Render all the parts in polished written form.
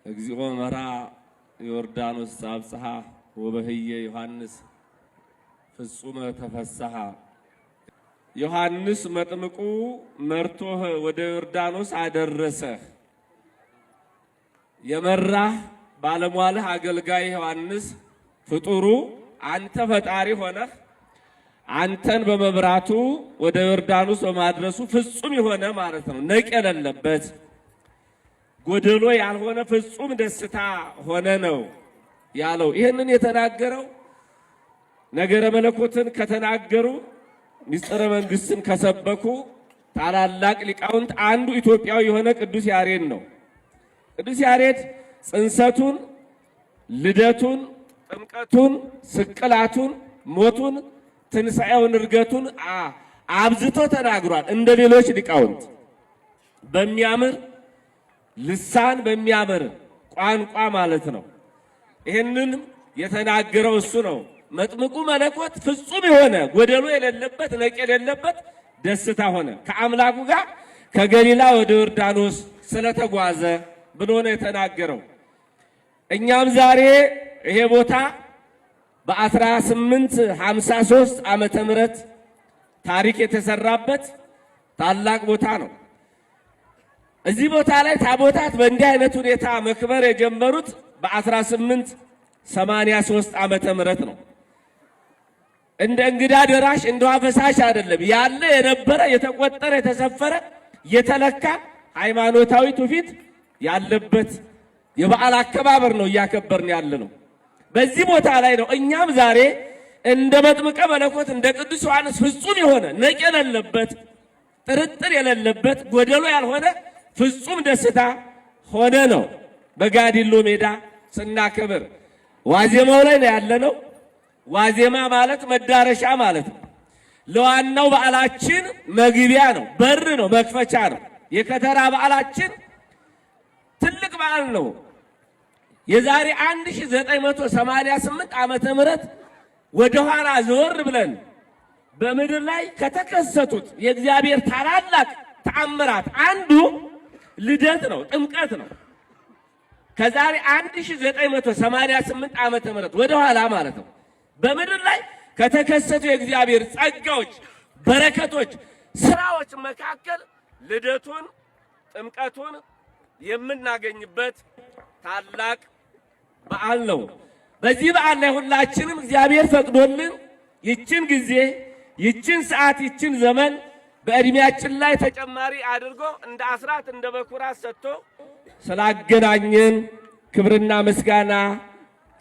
እግዚኦ መራ ዮርዳኖስ አብጽሐ ወበህየ ዮሐንስ ፍጹመ ተፈሰሐ። ዮሐንስ መጥምቁ መርቶህ ወደ ዮርዳኖስ አደረሰህ። የመራህ ባለሟልህ አገልጋይ ዮሐንስ ፍጡሩ አንተ ፈጣሪ ሆነህ አንተን በመብራቱ ወደ ዮርዳኖስ በማድረሱ ፍጹም የሆነ ማለት ነው። ነቅ የሌለበት ጎደሎ ያልሆነ ፍጹም ደስታ ሆነ ነው ያለው። ይህንን የተናገረው ነገረ መለኮትን ከተናገሩ ምስጢረ መንግስትን ከሰበኩ ታላላቅ ሊቃውንት አንዱ ኢትዮጵያዊ የሆነ ቅዱስ ያሬድ ነው። ቅዱስ ያሬድ ጽንሰቱን፣ ልደቱን፣ ጥምቀቱን፣ ስቅላቱን፣ ሞቱን፣ ትንሣኤውን፣ እርገቱን አብዝቶ ተናግሯል። እንደ ሌሎች ሊቃውንት በሚያምር ልሳን በሚያምር ቋንቋ ማለት ነው። ይህንን የተናገረው እሱ ነው። መጥምቁ መለኮት ፍጹም የሆነ ጎደሎ የሌለበት ነቅ የሌለበት ደስታ ሆነ ከአምላኩ ጋር ከገሊላ ወደ ዮርዳኖስ ስለተጓዘ ብሎ ነው የተናገረው። እኛም ዛሬ ይሄ ቦታ በ1853 ዓመተ ምህረት ታሪክ የተሰራበት ታላቅ ቦታ ነው። እዚህ ቦታ ላይ ታቦታት በእንዲህ አይነት ሁኔታ መክበር የጀመሩት በ1883 ዓመተ ምህረት ነው። እንደ እንግዳ ደራሽ እንደ ውሃ ፈሳሽ አይደለም። ያለ የነበረ የተቆጠረ የተሰፈረ የተለካ ሃይማኖታዊ ትውፊት ያለበት የበዓል አከባበር ነው እያከበርን ያለ ነው። በዚህ ቦታ ላይ ነው እኛም ዛሬ እንደ መጥምቀ መለኮት እንደ ቅዱስ ዮሐንስ ፍጹም የሆነ ነቅ የሌለበት ጥርጥር የሌለበት ጎደሎ ያልሆነ ፍጹም ደስታ ሆነ ነው በጋዲሎ ሜዳ ስናከብር። ዋዜማው ላይ ነው ያለነው። ዋዜማ ማለት መዳረሻ ማለት ነው። ለዋናው በዓላችን መግቢያ ነው፣ በር ነው፣ መክፈቻ ነው። የከተራ በዓላችን ትልቅ በዓል ነው። የዛሬ 1988 ዓመተ ምህረት ወደ ኋላ ዘወር ብለን በምድር ላይ ከተከሰቱት የእግዚአብሔር ታላላቅ ተአምራት አንዱ ልደት ነው፣ ጥምቀት ነው። ከዛሬ 1988 ዓመተ ምህረት ወደ ኋላ ማለት ነው በምድር ላይ ከተከሰቱ የእግዚአብሔር ጸጋዎች፣ በረከቶች፣ ስራዎች መካከል ልደቱን ጥምቀቱን የምናገኝበት ታላቅ በዓል ነው። በዚህ በዓል ላይ ሁላችንም እግዚአብሔር ፈቅዶልን ይችን ጊዜ ይችን ሰዓት ይችን ዘመን በእድሜያችን ላይ ተጨማሪ አድርጎ እንደ አስራት እንደ በኩራት ሰጥቶ ስላገናኘን ክብርና ምስጋና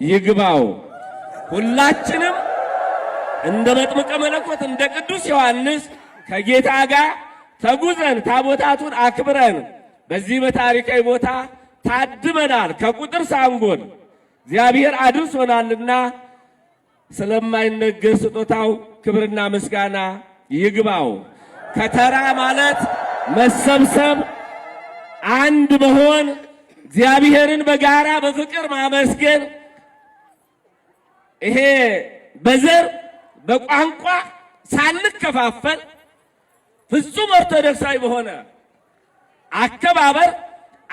ይግባው። ሁላችንም እንደ መጥምቀ መለኮት እንደ ቅዱስ ዮሐንስ ከጌታ ጋር ተጉዘን ታቦታቱን አክብረን በዚህ በታሪካዊ ቦታ ታድመናል። ከቁጥር ሳንጎል እግዚአብሔር አድርሶናልና ስለማይነገር ስጦታው ክብርና ምስጋና ይግባው። ከተራ ማለት መሰብሰብ፣ አንድ መሆን፣ እግዚአብሔርን በጋራ በፍቅር ማመስገን፣ ይሄ በዘር በቋንቋ ሳንከፋፈል ፍጹም ኦርቶዶክሳዊ በሆነ አከባበር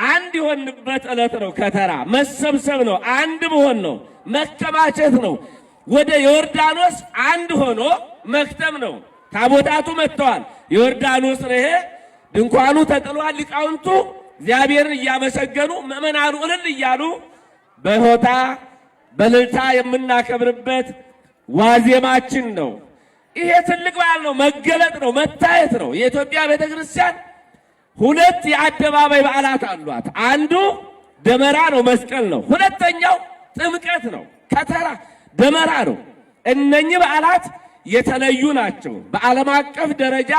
አንድ የሆንበት ዕለት ነው። ከተራ መሰብሰብ ነው፣ አንድ መሆን ነው፣ መከማቸት ነው። ወደ ዮርዳኖስ አንድ ሆኖ መክተም ነው። ታቦታቱ መጥተዋል። ዮርዳኖስ ነው ይሄ። ድንኳኑ ተጥሏል። ሊቃውንቱ እግዚአብሔርን እያመሰገኑ ምእመናኑ እልል እያሉ በሆታ በልልታ የምናከብርበት ዋዜማችን ነው። ይሄ ትልቅ በዓል ነው። መገለጥ ነው፣ መታየት ነው። የኢትዮጵያ ቤተክርስቲያን ሁለት የአደባባይ በዓላት አሏት። አንዱ ደመራ ነው፣ መስቀል ነው። ሁለተኛው ጥምቀት ነው፣ ከተራ ደመራ ነው። እነኚህ በዓላት የተለዩ ናቸው። በዓለም አቀፍ ደረጃ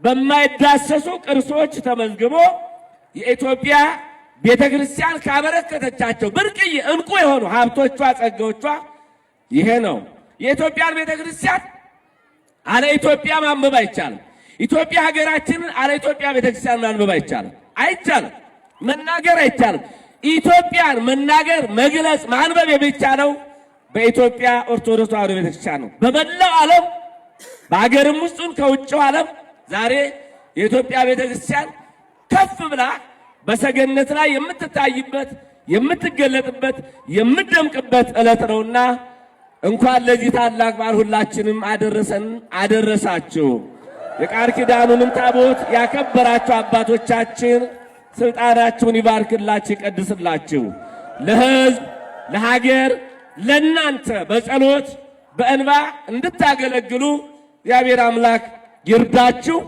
በማይዳሰሱ ቅርሶች ተመዝግቦ የኢትዮጵያ ቤተክርስቲያን ካበረከተቻቸው ብርቅዬ እንቁ የሆኑ ሀብቶቿ፣ ጸጋዎቿ ይሄ ነው። የኢትዮጵያን ቤተክርስቲያን አለ ኢትዮጵያ ማንበብ አይቻልም። ኢትዮጵያ ሀገራችንን አለ ኢትዮጵያ ቤተክርስቲያን ማንበብ አይቻልም። አይቻልም፣ መናገር አይቻልም። ኢትዮጵያን መናገር፣ መግለጽ፣ ማንበብ የሚቻለው በኢትዮጵያ ኦርቶዶክስ ተዋሕዶ ቤተክርስቲያን ነው። በመላው ዓለም በሀገርም ውስጥ ከውጭው ዓለም ዛሬ የኢትዮጵያ ቤተክርስቲያን ከፍ ብላ በሰገነት ላይ የምትታይበት የምትገለጥበት የምትደምቅበት ዕለት ነውና እንኳን ለዚህ ታላቅ በዓል ሁላችንም አደረሰን አደረሳችሁ። የቃል ኪዳኑንም ታቦት ያከበራችሁ አባቶቻችን ስልጣናችሁን ይባርክላችሁ ይቀድስላችሁ። ለሕዝብ ለሀገር ለእናንተ በጸሎት በእንባ እንድታገለግሉ እግዚአብሔር አምላክ ይርዳችሁ።